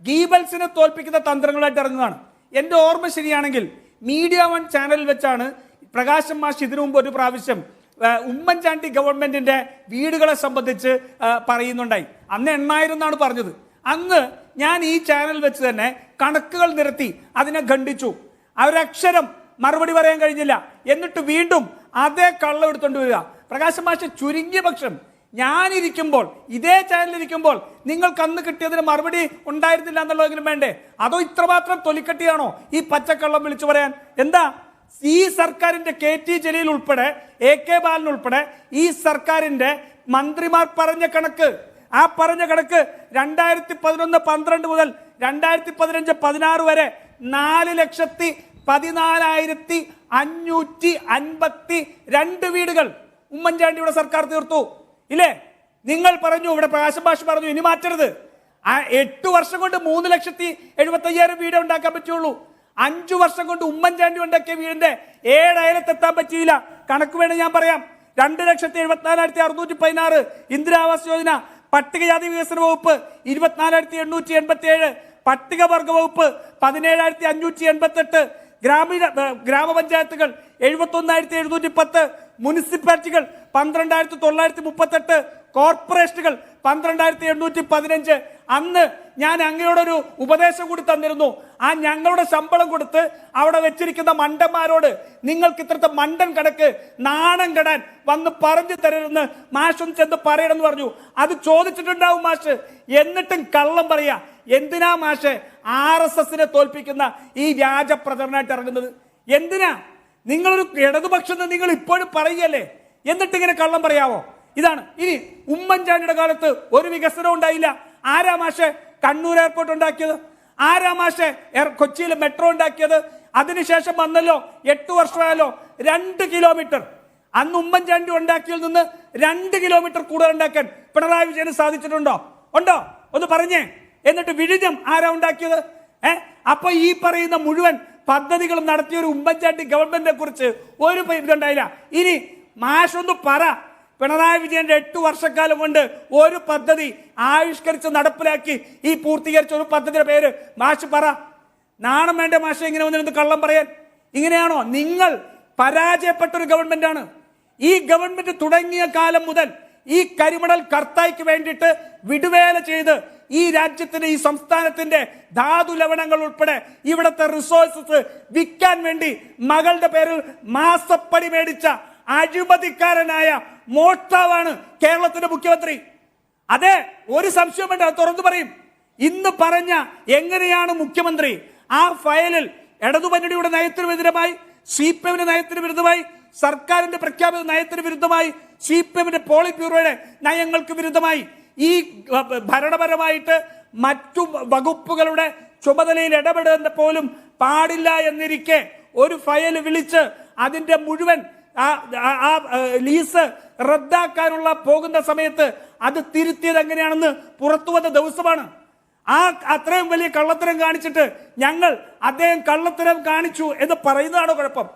ഗീബൽസിനെ തോൽപ്പിക്കുന്ന തന്ത്രങ്ങളായിട്ട് ഇറങ്ങുകയാണ്. എൻ്റെ ഓർമ്മ ശരിയാണെങ്കിൽ മീഡിയ 1 ചാനലിൽ വെച്ചാണ് പ്രകാശൻ മാഷ് ഇതിനു മുമ്പ് ഒരു പ്രാവശ്യം ഉമ്മൻചാണ്ടി ഗവൺമെന്റിന്റെ വീടുകളെ സംബന്ധിച്ച് പറയുന്നുണ്ടായി. അന്ന് 8000 എന്നാണ് പറഞ്ഞത്. അന്ന് ഞാൻ ഈ ചാനൽ വെച്ച് തന്നെ കണക്കുകൾ നിരത്തി അതിനെ ഖണ്ഡിച്ചു. അവരക്ഷരം മറുപടി പറയാൻ കഴിഞ്ഞില്ല. എന്നിട്ട് വീണ്ടും അതേ കള്ളം എടുത്തുകൊണ്ട് വരിക. പ്രകാശൻ മാഷ് ചുരുങ്ങിയ പക്ഷം ഞാനിരിക്കുമ്പോൾ, ഇതേ ചാനലിരിക്കുമ്പോൾ നിങ്ങൾക്ക് അന്ന് കിട്ടിയതിന് മറുപടി ഉണ്ടായിരുന്നില്ല എന്നുള്ളതെങ്കിലും വേണ്ടേ? അതോ ഇത്രമാത്രം തൊലിക്കട്ടിയാണോ ഈ പച്ചക്കള്ളം വിളിച്ചു പറയാൻ? എന്താ ഈ സർക്കാരിന്റെ KT ജലീൽ ഉൾപ്പെടെ AK ബാലൻ ഉൾപ്പെടെ ഈ സർക്കാരിന്റെ മന്ത്രിമാർ പറഞ്ഞ കണക്ക്, ആ പറഞ്ഞ കണക്ക് 2011-12 മുതൽ 2015-16 വരെ 4,14,552 വീടുകൾ ഉമ്മൻചാണ്ടിയുടെ സർക്കാർ തീർത്തു ഇല്ലേ? നിങ്ങൾ പറഞ്ഞു, ഇവിടെ പ്രകാശൻ മാഷ് പറഞ്ഞു ഇനി മാറ്റരുത്. 8 വർഷം കൊണ്ട് 3,75,000 വീട് ഉണ്ടാക്കാൻ പറ്റുള്ളൂ. 5 വർഷം കൊണ്ട് ഉമ്മൻചാണ്ടി ഉണ്ടാക്കിയ വീടിന്റെ 7 അയലത്തെത്താൻ പറ്റിയില്ല. കണക്ക് വേണം ഞാൻ പറയാം. 2,74,616 ഇന്ദിരാവാസ് യോജന, പട്ടികജാതി വികസന വകുപ്പ് 24,887, പട്ടികവർഗ വകുപ്പ് 17,588, ഗ്രാമപഞ്ചായത്തുകൾ 71,710, മുനിസിപ്പാലിറ്റികൾ 12,938, കോർപ്പറേഷനുകൾ 12,815. അന്ന് ഞാൻ അങ്ങയോടൊരു ഉപദേശം കൂടി തന്നിരുന്നു. ആ ഞങ്ങളുടെ ശമ്പളം കൊടുത്ത് അവിടെ വെച്ചിരിക്കുന്ന മണ്ടന്മാരോട് നിങ്ങൾക്ക് ഇത്രത്തെ മണ്ടൻ കണക്ക് നാണം കെടാൻ വന്ന് പറഞ്ഞു തരരുതെന്ന് മാഷും ചെന്ന് പറയണമെന്ന് പറഞ്ഞു. അത് ചോദിച്ചിട്ടുണ്ടാവും മാഷ്. എന്നിട്ടും കള്ളം പറയാ. എന്തിനാ മാഷ് RSSനെ തോൽപ്പിക്കുന്ന ഈ വ്യാജ പ്രചരണമായിട്ട് ഇറങ്ങുന്നത്? എന്തിനാ? നിങ്ങളൊരു ഇടതുപക്ഷം നിങ്ങൾ ഇപ്പോഴും പറയുകയല്ലേ, എന്നിട്ട് ഇങ്ങനെ കള്ളം പറയാവോ? ഇതാണ്. ഇനി ഉമ്മൻചാണ്ടിയുടെ കാലത്ത് ഒരു വികസനം ഉണ്ടായില്ല. ആരാ മാഷെ കണ്ണൂർ എയർപോർട്ട് ഉണ്ടാക്കിയത്? ആരാ മാഷെ കൊച്ചിയിൽ മെട്രോ ഉണ്ടാക്കിയത്? അതിനുശേഷം വന്നല്ലോ 8 വർഷമായാലോ 2 കിലോമീറ്റർ. അന്ന് ഉമ്മൻചാണ്ടി ഉണ്ടാക്കിയതിൽ നിന്ന് 2 കിലോമീറ്റർ കൂടുതൽ ഉണ്ടാക്കാൻ പിണറായി വിജയന് സാധിച്ചിട്ടുണ്ടോ? ഉണ്ടോ? ഒന്ന് പറഞ്ഞേ. എന്നിട്ട് വിഴിഞ്ഞം ആരാ ഉണ്ടാക്കിയത്? അപ്പൊ ഈ പറയുന്ന മുഴുവൻ പദ്ധതികളും നടത്തിയ ഒരു ഉമ്മൻചാണ്ടി ഗവൺമെന്റിനെ കുറിച്ച് ഒരു ഇതുണ്ടായില്ല. ഇനി മാഷൊന്ന് പറ, പിണറായി വിജയന്റെ 8 വർഷക്കാലം കൊണ്ട് ഒരു പദ്ധതി ആവിഷ്കരിച്ച് നടപ്പിലാക്കി ഈ പൂർത്തീകരിച്ച ഒരു പദ്ധതിയുടെ പേര് മാഷ് പറ. നാണം വേണ്ട മാഷ് ഇങ്ങനെ വന്നിരുന്ന് കള്ളം പറയാൻ? ഇങ്ങനെയാണോ? നിങ്ങൾ പരാജയപ്പെട്ടൊരു ഗവൺമെന്റാണ്. ഈ ഗവൺമെന്റ് തുടങ്ങിയ കാലം മുതൽ ഈ കരിമണൽ കർത്തായ്ക്ക് വേണ്ടിയിട്ട് വിടുവേല ചെയ്ത് ഈ രാജ്യത്തിന്റെ, ഈ സംസ്ഥാനത്തിന്റെ ധാതു ലവണങ്ങൾ ഉൾപ്പെടെ ഇവിടുത്തെ റിസോഴ്സസ് വിൽക്കാൻ വേണ്ടി മകളുടെ പേരിൽ മാസപ്പടി മേടിച്ച അഴിമതിക്കാരനായ മോഷ്ടാവാണ് കേരളത്തിന്റെ മുഖ്യമന്ത്രി. അതെ, ഒരു സംശയം വേണ്ട, തുറന്നു പറയും. ഇന്ന് പറഞ്ഞ എങ്ങനെയാണ് മുഖ്യമന്ത്രി ആ ഫയലിൽ ഇടതുമുന്നണിയുടെ നയത്തിന് വിരുദ്ധമായി, CPMന്റെ നയത്തിന് വിരുദ്ധമായി, സർക്കാരിന്റെ പ്രഖ്യാപിത നയത്തിന് വിരുദ്ധമായി, CPMന്റെ പോളിറ്റ് ബ്യൂറോയുടെ നയങ്ങൾക്ക് വിരുദ്ധമായി, ഈ ഭരണപരമായിട്ട് മറ്റു വകുപ്പുകളുടെ ചുമതലയിൽ ഇടപെടുന്ന പോലും പാടില്ല എന്നിരിക്കെ ഒരു ഫയൽ വിളിച്ച് അതിന്റെ മുഴുവൻ ലീസ് റദ്ദാക്കാനുള്ള പോകുന്ന സമയത്ത് അത് തിരുത്തിയത് എങ്ങനെയാണെന്ന് പുറത്തു വന്ന ദിവസമാണ്. അത്രയും വലിയ കള്ളത്തരം കാണിച്ചിട്ട് ഞങ്ങൾ അദ്ദേഹം കള്ളത്തരം കാണിച്ചു എന്ന് പറയുന്നതാണോ കുഴപ്പം?